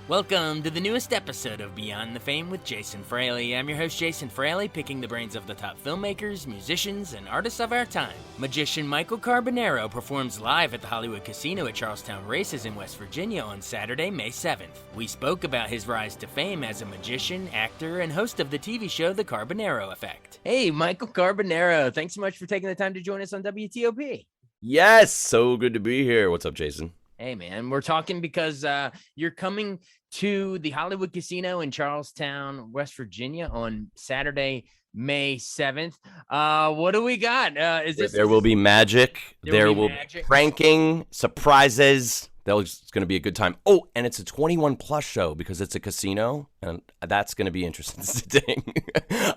Welcome to the newest episode of Beyond the Fame with Jason Fraley. I'm your host, Jason Fraley, picking the brains of the top filmmakers, musicians, and artists of our time. Magician Michael Carbonaro performs live at the Hollywood Casino at Charlestown Races in West Virginia on Saturday, May 7th. We spoke about his rise to fame as a magician, actor, and host of the TV show The Carbonaro Effect. Hey, Michael Carbonaro, thanks so much for taking the time to join us on WTOP. Yes, so good to be here. What's up, Jason? Hey, man, we're talking because you're coming to the Hollywood Casino in Charlestown, West Virginia on Saturday, May 7th. What do we got? There will be magic. There will be pranking, surprises. It's going to be a good time. Oh, and it's a 21 plus show because it's a casino, and that's going to be interesting.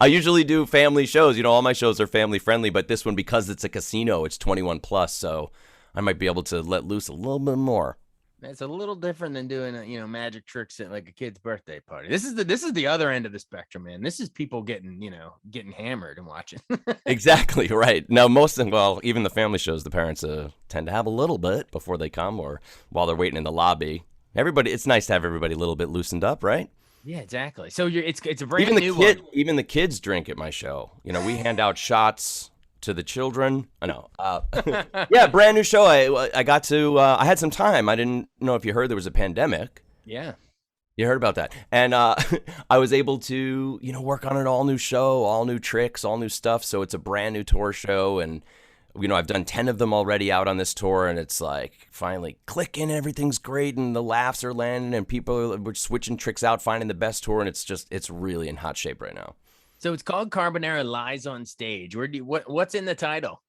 I usually do family shows. You know, all my shows are family friendly, but this one, because it's a casino, it's 21 plus, so I might be able to let loose a little bit more. It's a little different than doing, magic tricks at like a kid's birthday party. This is the other end of the spectrum, man. This is people getting hammered and watching. Exactly right. Now, even the family shows, the parents tend to have a little bit before they come or while they're waiting in the lobby. It's nice to have everybody a little bit loosened up, right? Yeah, exactly. So it's a brand new one. Even the kids drink at my show. We hand out shots to the children. I know. Yeah, brand new show. I got to, I had some time. I didn't know if you heard there was a pandemic. Yeah. You heard about that. And I was able to, work on an all new show, all new tricks, all new stuff. So it's a brand new tour show. And, I've done 10 of them already out on this tour. And it's like finally clicking. Everything's great. And the laughs are landing and people are switching tricks out, finding the best tour. And it's really in hot shape right now. So it's called Carbonaro Lies on Stage. What's in the title?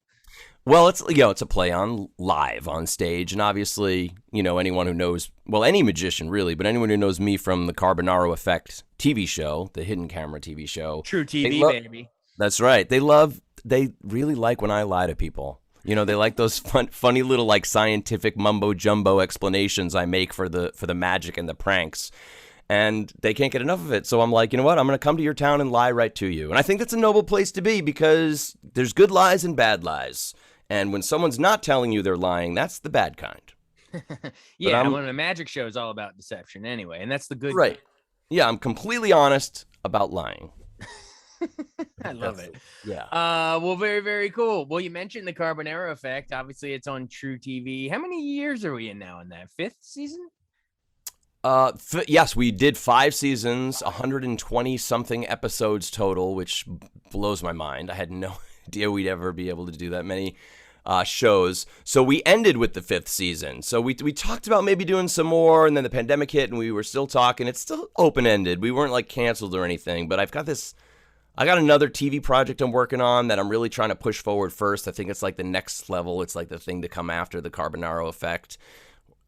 Well, it's a play on live on stage, and obviously, anyone who knows, any magician really, but anyone who knows me from the Carbonaro Effect TV show, the hidden camera TV show, truTV, baby. That's right. They really like when I lie to people. They like those funny little like scientific mumbo jumbo explanations I make for the magic and the pranks. And they can't get enough of it. So I'm like, you know what? I'm going to come to your town and lie right to you. And I think that's a noble place to be because there's good lies and bad lies. And when someone's not telling you they're lying, that's the bad kind. Yeah, when a magic show is all about deception anyway. And that's the good right. Kind. Yeah, I'm completely honest about lying. I love it. Yeah. Well, very, very cool. Well, you mentioned the Carbonaro Effect. Obviously, it's on truTV. How many years are we in now in that? 5th season? Yes, we did 5 seasons, 120 something episodes total, which blows my mind. I had no idea we'd ever be able to do that many shows. So we ended with the 5th season. So we talked about maybe doing some more, and then the pandemic hit, and we were still talking. It's still open-ended. We weren't like canceled or anything, but I got another TV project I'm working on that I'm really trying to push forward first. I think it's like the next level. It's like the thing to come after the Carbonaro Effect.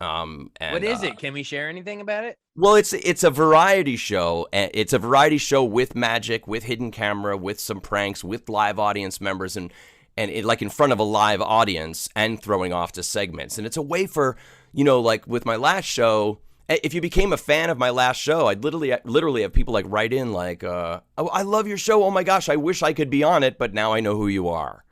What is it? Can we share anything about it? Well, it's a variety show. It's a variety show with magic, with hidden camera, with some pranks, with live audience members, and like in front of a live audience and throwing off to segments. And it's a way for, like with my last show, if you became a fan of my last show, I'd literally have people like write in like, oh, I love your show. Oh my gosh, I wish I could be on it, but now I know who you are.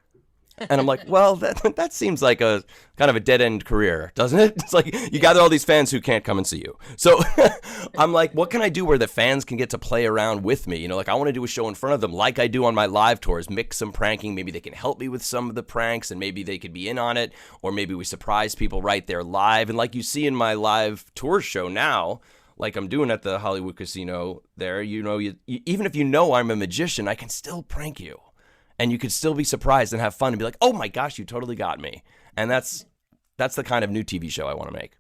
And I'm like, well, that seems like a kind of a dead-end career, doesn't it? It's like you gather all these fans who can't come and see you. So I'm like, what can I do where the fans can get to play around with me? Like I want to do a show in front of them like I do on my live tours, mix some pranking. Maybe they can help me with some of the pranks and maybe they could be in on it. Or maybe we surprise people right there live. And like you see in my live tour show now, like I'm doing at the Hollywood Casino there, even if I'm a magician, I can still prank you. And you could still be surprised and have fun and be like, oh my gosh, you totally got me. And that's the kind of new TV show I want to make.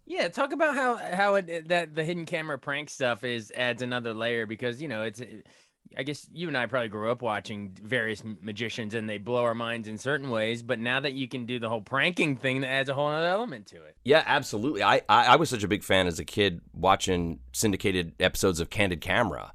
Yeah, talk about how that the hidden camera prank stuff adds another layer because, I guess you and I probably grew up watching various magicians and they blow our minds in certain ways. But now that you can do the whole pranking thing, that adds a whole other element to it. Yeah, absolutely. I was such a big fan as a kid watching syndicated episodes of Candid Camera.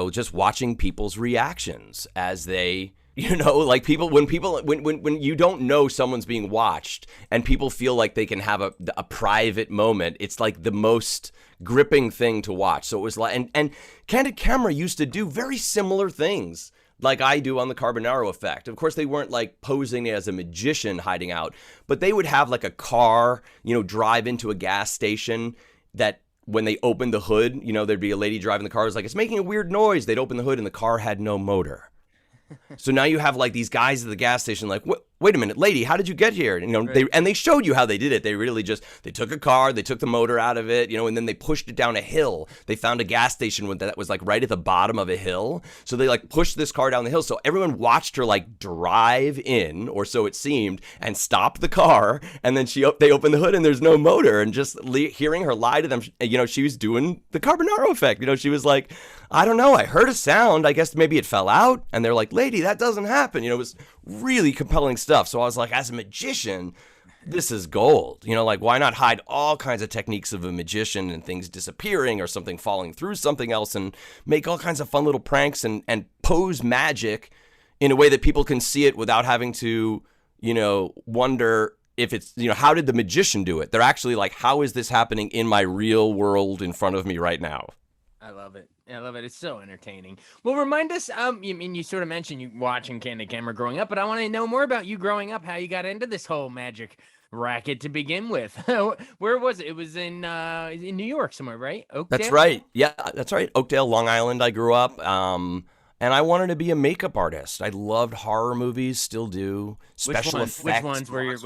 Just watching people's reactions as they, like when you don't know someone's being watched and people feel like they can have a private moment, it's like the most gripping thing to watch. So it was like, and Candid Camera used to do very similar things like I do on the Carbonaro Effect. Of course, they weren't like posing as a magician hiding out, but they would have like a car, drive into a gas station that when they opened the hood, there'd be a lady driving the car. It was like, it's making a weird noise. They'd open the hood and the car had no motor. So now you have like these guys at the gas station like, wait a minute, lady, how did you get here? And, right. they showed you how they did it. They really they took a car, they took the motor out of it, and then they pushed it down a hill. They found a gas station that was like right at the bottom of a hill. So they like pushed this car down the hill. So everyone watched her like drive in, or so it seemed, and stop the car. And then they opened the hood and there's no motor. And just hearing her lie to them, she was doing the Carbonaro effect. She was like, I don't know, I heard a sound. I guess maybe it fell out. And they're like, lady, that doesn't happen. It was really compelling stuff. So I was like, as a magician, this is gold. Like, why not hide all kinds of techniques of a magician and things disappearing or something falling through something else, and make all kinds of fun little pranks and pose magic in a way that people can see it without having to, wonder if it's, how did the magician do it? They're actually like, how is this happening in my real world in front of me right now? I love it. I love it. It's so entertaining. Well, remind us, you sort of mentioned you watching Candid Camera growing up, but I want to know more about you growing up, how you got into this whole magic racket to begin with. Where was it? It was in New York somewhere, right? Oakdale? That's right. Yeah, that's right. Oakdale, Long Island, I grew up. And I wanted to be a makeup artist. I loved horror movies, still do. Special effects. Which ones were your?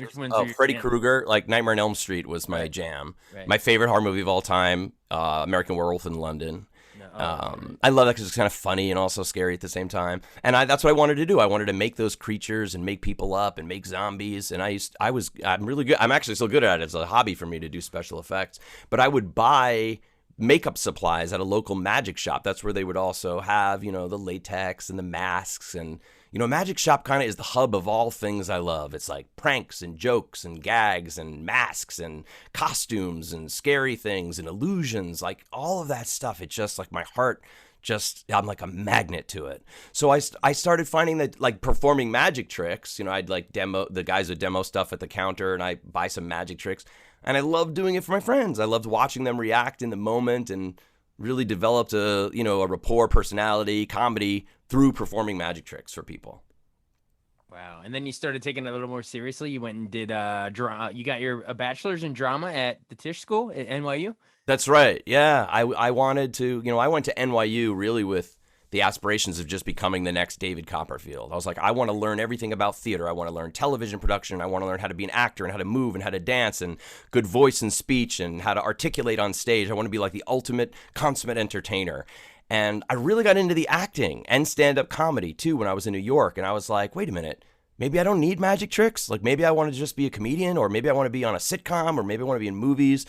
Freddy Krueger, like Nightmare on Elm Street was my jam. Right. My favorite horror movie of all time, American Werewolf in London. I love that because it's kind of funny and also scary at the same time. And that's what I wanted to do. I wanted to make those creatures and make people up and make zombies. And I'm really good. I'm actually still good at it. It's a hobby for me to do special effects. But I would buy makeup supplies at a local magic shop. That's where they would also have, the latex and the masks. And, magic shop kind of is the hub of all things I love. It's like pranks and jokes and gags and masks and costumes and scary things and illusions, like all of that stuff. It's just like my heart, I'm like a magnet to it. So I started finding that like performing magic tricks, I'd like the guys would demo stuff at the counter and I buy some magic tricks. And I loved doing it for my friends. I loved watching them react in the moment, and really developed a rapport, personality, comedy through performing magic tricks for people. Wow. And then you started taking it a little more seriously. You went and did drama. You got your bachelor's in drama at the Tisch School at NYU? That's right. Yeah. I wanted to, I went to NYU really with the aspirations of just becoming the next David Copperfield. I was like, I want to learn everything about theater. I want to learn television production. I want to learn how to be an actor and how to move and how to dance and good voice and speech and how to articulate on stage. I want to be like the ultimate consummate entertainer. And I really got into the acting and stand-up comedy too when I was in New York. And I was like, wait a minute, maybe I don't need magic tricks. Like maybe I want to just be a comedian, or maybe I want to be on a sitcom, or maybe I want to be in movies.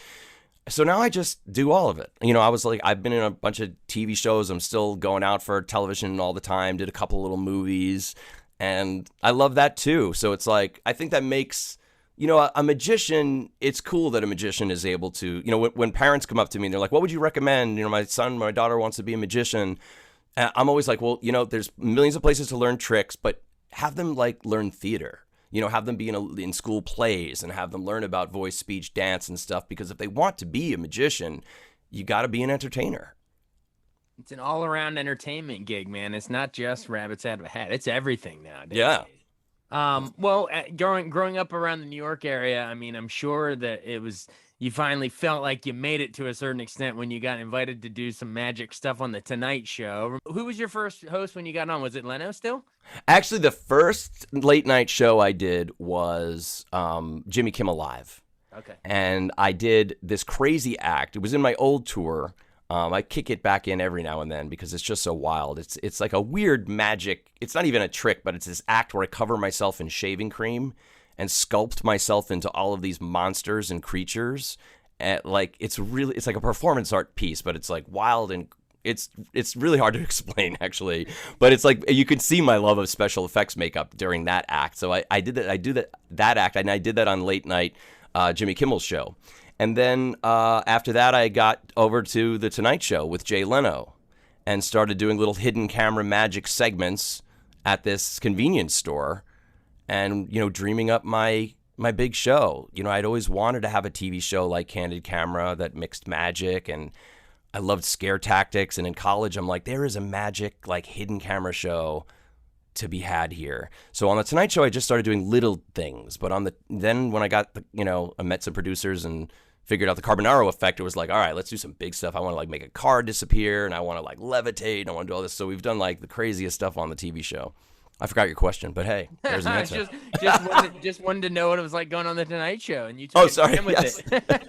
So now I just do all of it. I was like, I've been in a bunch of TV shows. I'm still going out for television all the time, did a couple little movies, and I love that too. So it's like, I think that makes, a magician, it's cool that a magician is able to, when parents come up to me and they're like, what would you recommend? My daughter wants to be a magician. I'm always like, well, there's millions of places to learn tricks, but have them like learn theater. Have them be in school plays and have them learn about voice, speech, dance and stuff. Because if they want to be a magician, you got to be an entertainer. It's an all-around entertainment gig, man. It's not just rabbits out of a hat. It's everything nowadays. Yeah. Well, growing up around the New York area, I mean, I'm sure that you finally felt like you made it to a certain extent when you got invited to do some magic stuff on the Tonight Show. Who was your first host when you got on? Was it Leno still? Actually, the first late night show I did was Jimmy Kimmel Live. Okay. And I did this crazy act. It was in my old tour. I kick it back in every now and then because it's just so wild. It's like a weird magic. It's not even a trick, but it's this act where I cover myself in shaving cream and sculpt myself into all of these monsters and creatures. And it's like a performance art piece, but it's like wild, and it's really hard to explain actually. But it's like you could see my love of special effects makeup during that act. So I did that. I do that act, and I did that on late night Jimmy Kimmel's show. And then after that, I got over to the Tonight Show with Jay Leno and started doing little hidden camera magic segments at this convenience store. And, dreaming up my big show. I'd always wanted to have a TV show like Candid Camera that mixed magic, and I loved scare tactics. And in college, I'm like, there is a magic, like, hidden camera show to be had here. So on the Tonight Show, I just started doing little things. But then when I got I met some producers and figured out the Carbonaro Effect, it was like, all right, let's do some big stuff. I want to like make a car disappear, and I want to like levitate, and I want to do all this. So we've done like the craziest stuff on the TV show. I forgot your question, but hey, there's an answer. just wanted to know what it was like going on the Tonight Show, and you took with it.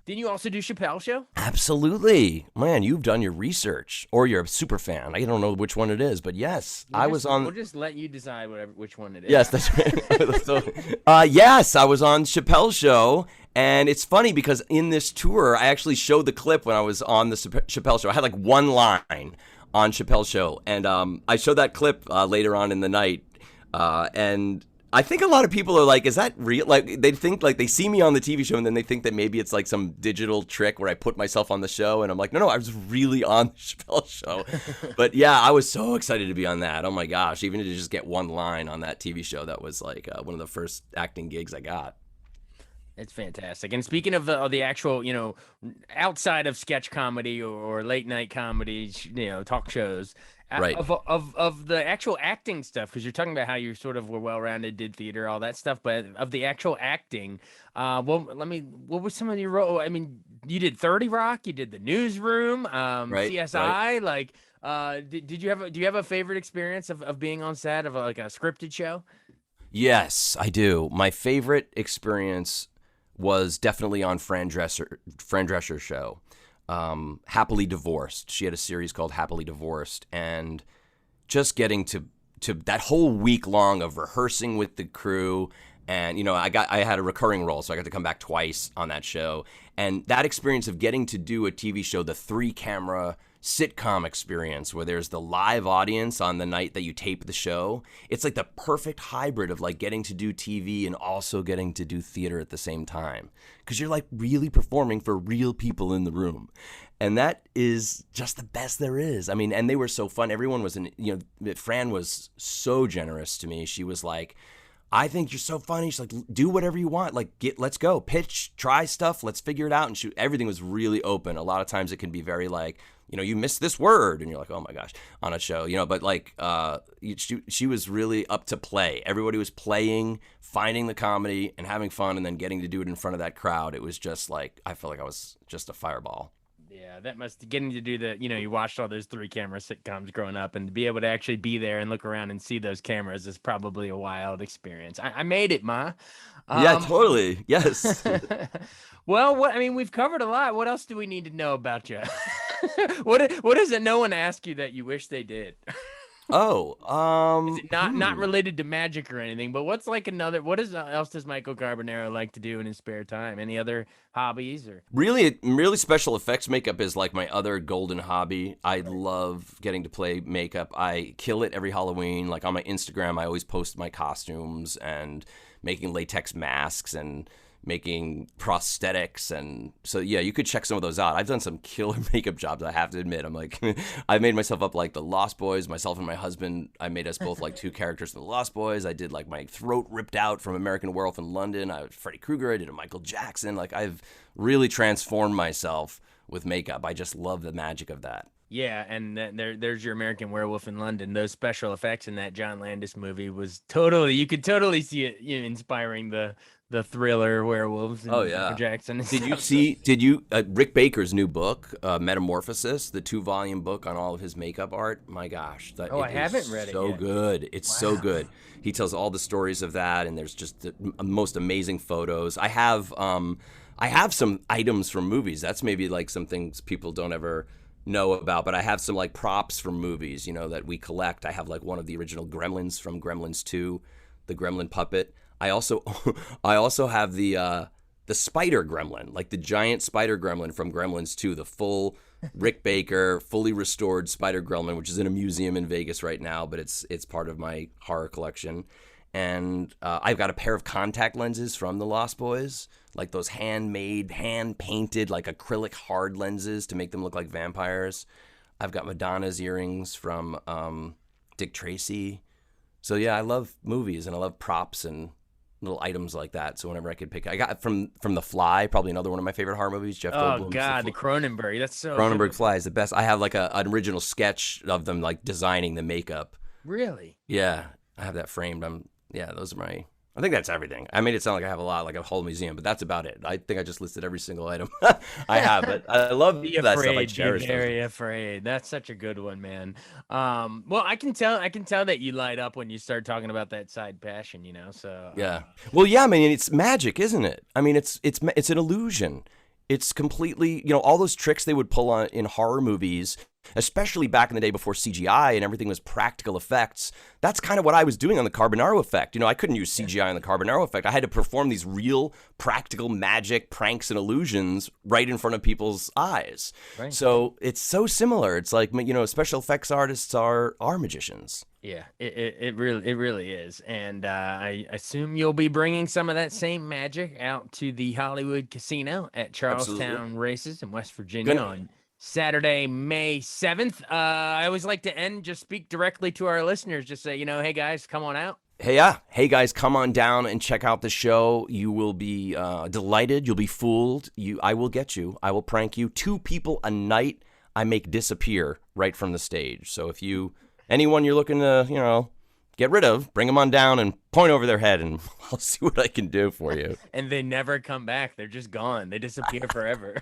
Didn't you also do Chappelle's Show? Absolutely. Man, you've done your research, or you're a super fan. I don't know which one it is, but yes, was on. We'll just let you decide which one it is. Yes, that's right. Yes, I was on Chappelle's Show, and it's funny because in this tour, I actually showed the clip when I was on the Chappelle Show. I had like one line on Chappelle's Show, and I showed that clip later on in the night, and I think a lot of people are like, is that real? Like, they think, like, they see me on the TV show, and then they think that maybe it's like some digital trick where I put myself on the show, and I'm like, no, I was really on the Chappelle Show. But yeah, I was so excited to be on that. Oh my gosh, even to just get one line on that TV show, that was like one of the first acting gigs I got. It's fantastic. And speaking of the actual, outside of sketch comedy or late night comedy, talk shows, right, of the actual acting stuff, because you're talking about how you sort of were well-rounded, did theater, all that stuff, but of the actual acting, what were some of your roles? I mean, you did 30 Rock, you did The Newsroom, right, CSI, right. Like, do you have a favorite experience of being on set of like a scripted show? Yes, I do. My favorite experience was definitely on Fran Drescher's show, Happily Divorced. She had a series called Happily Divorced, and just getting to that whole week long of rehearsing with the crew, and I had a recurring role, so I got to come back twice on that show, and that experience of getting to do a TV show, the 3-camera sitcom experience where there's the live audience on the night that you tape the show. It's like the perfect hybrid of like getting to do TV and also getting to do theater at the same time, because you're like really performing for real people in the room, and that is just the best there is. I mean, and they were so fun. Everyone was Fran was so generous to me. She was like, I think you're so funny. She's like, do whatever you want. Like, let's go pitch, try stuff. Let's figure it out and shoot. Everything was really open. A lot of times it can be very like, you missed this word, and you're like, oh my gosh, on a show, but like, she was really up to play. Everybody was playing, finding the comedy and having fun, and then getting to do it in front of that crowd. It was just like, I felt like I was just a fireball. Yeah, that must getting to do the, you watched all those 3-camera sitcoms growing up, and to be able to actually be there and look around and see those cameras is probably a wild experience. I made it, Ma. Yeah, totally. Yes. Well, we've covered a lot. What else do we need to know about you? What is it no one asked you that you wish they did? Is it not related to magic or anything, but what else does Michael Carbonaro like to do in his spare time? Any other hobbies or? Really special effects makeup is like my other golden hobby. I love getting to play makeup. I kill it every Halloween. Like on my Instagram, I always post my costumes and making latex masks and making prosthetics, and so yeah, you could check some of those out. I've done some killer makeup jobs, I have to admit. I'm like, I made myself up like the Lost Boys, myself and my husband. I made us both like 2 characters from the Lost Boys. I did like my throat ripped out from American Werewolf in London. I was Freddy Krueger. I did a Michael Jackson. Like, I've really transformed myself with makeup. I just love the magic of that. Yeah, and there's your American Werewolf in London. Those special effects in that John Landis movie was you could totally see it, inspiring the thriller werewolves. And Michael Jackson. Did you Rick Baker's new book, Metamorphosis, the 2-volume book on all of his makeup art? My gosh, I haven't read it yet. So good. It's so good. He tells all the stories of that, and there's just the most amazing photos. I have some items from movies. That's maybe like some things people don't ever know about, but I have some like props from movies, that we collect. I have like one of the original Gremlins from Gremlins 2, the Gremlin puppet. I also have the spider gremlin, like the giant spider gremlin from Gremlins 2, the full Rick Baker, fully restored spider gremlin, which is in a museum in Vegas right now, but it's part of my horror collection. And I've got a pair of contact lenses from the Lost Boys, like those handmade, hand-painted, like acrylic hard lenses to make them look like vampires. I've got Madonna's earrings from Dick Tracy. So yeah, I love movies and I love props and little items like that. So whenever I could pick, I got from The Fly, probably another one of my favorite horror movies. Jeff Goldblum's Oh God, the Cronenberg. That's so Cronenberg good. Fly is the best. I have like an original sketch of them like designing the makeup. Really? Yeah, I have that framed. Those are I think that's everything. I made it sound like I have a lot, like a whole museum, but that's about it. I think I just listed every single item I have, but I love Be that stuff. I afraid, cherish be those. very afraid. That's such a good one, man. Well, I can tell that you light up when you start talking about that side passion, so Yeah. Well, yeah, I mean, it's magic, isn't it? I mean, it's an illusion. It's completely, all those tricks they would pull on in horror movies, especially back in the day before CGI and everything was practical effects. That's kind of what I was doing on the Carbonaro Effect. I couldn't use CGI on the Carbonaro Effect. I had to perform these real practical magic pranks and illusions right in front of people's eyes. Right. So it's so similar. It's like, special effects artists are magicians. Yeah, it really is, and I assume you'll be bringing some of that same magic out to the Hollywood Casino at Charlestown Absolutely. Races in West Virginia on Saturday, May 7th. I always like to just speak directly to our listeners, just say, hey guys, come on out. Hey guys, come on down and check out the show. You will be delighted. You'll be fooled. I will get you. I will prank you. 2 people a night I make disappear right from the stage. So if anyone you're looking to, get rid of, bring them on down and point over their head, and I'll see what I can do for you. And they never come back. They're just gone. They disappear forever.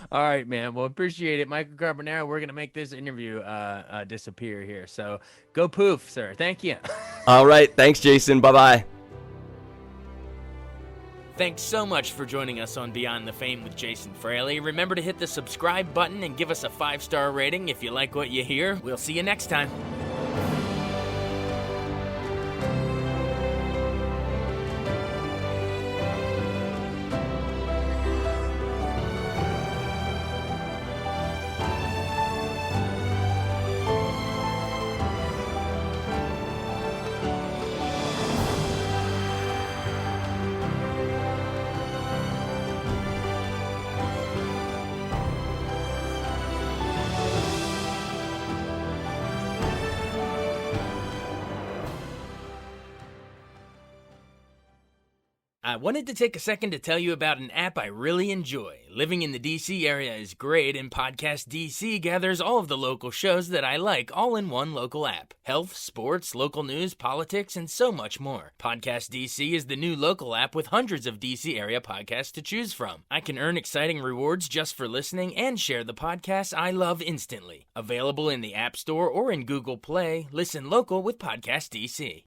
All right, man. Well, appreciate it. Michael Carbonaro, we're going to make this interview disappear here. So go poof, sir. Thank you. All right. Thanks, Jason. Bye-bye. Thanks so much for joining us on Beyond the Fame with Jason Fraley. Remember to hit the subscribe button and give us a 5-star rating if you like what you hear. We'll see you next time. I wanted to take a second to tell you about an app I really enjoy. Living in the DC area is great, and Podcast DC gathers all of the local shows that I like all in one local app. Health, sports, local news, politics, and so much more. Podcast DC is the new local app with hundreds of DC area podcasts to choose from. I can earn exciting rewards just for listening and share the podcasts I love instantly. Available in the App Store or in Google Play, listen local with Podcast DC.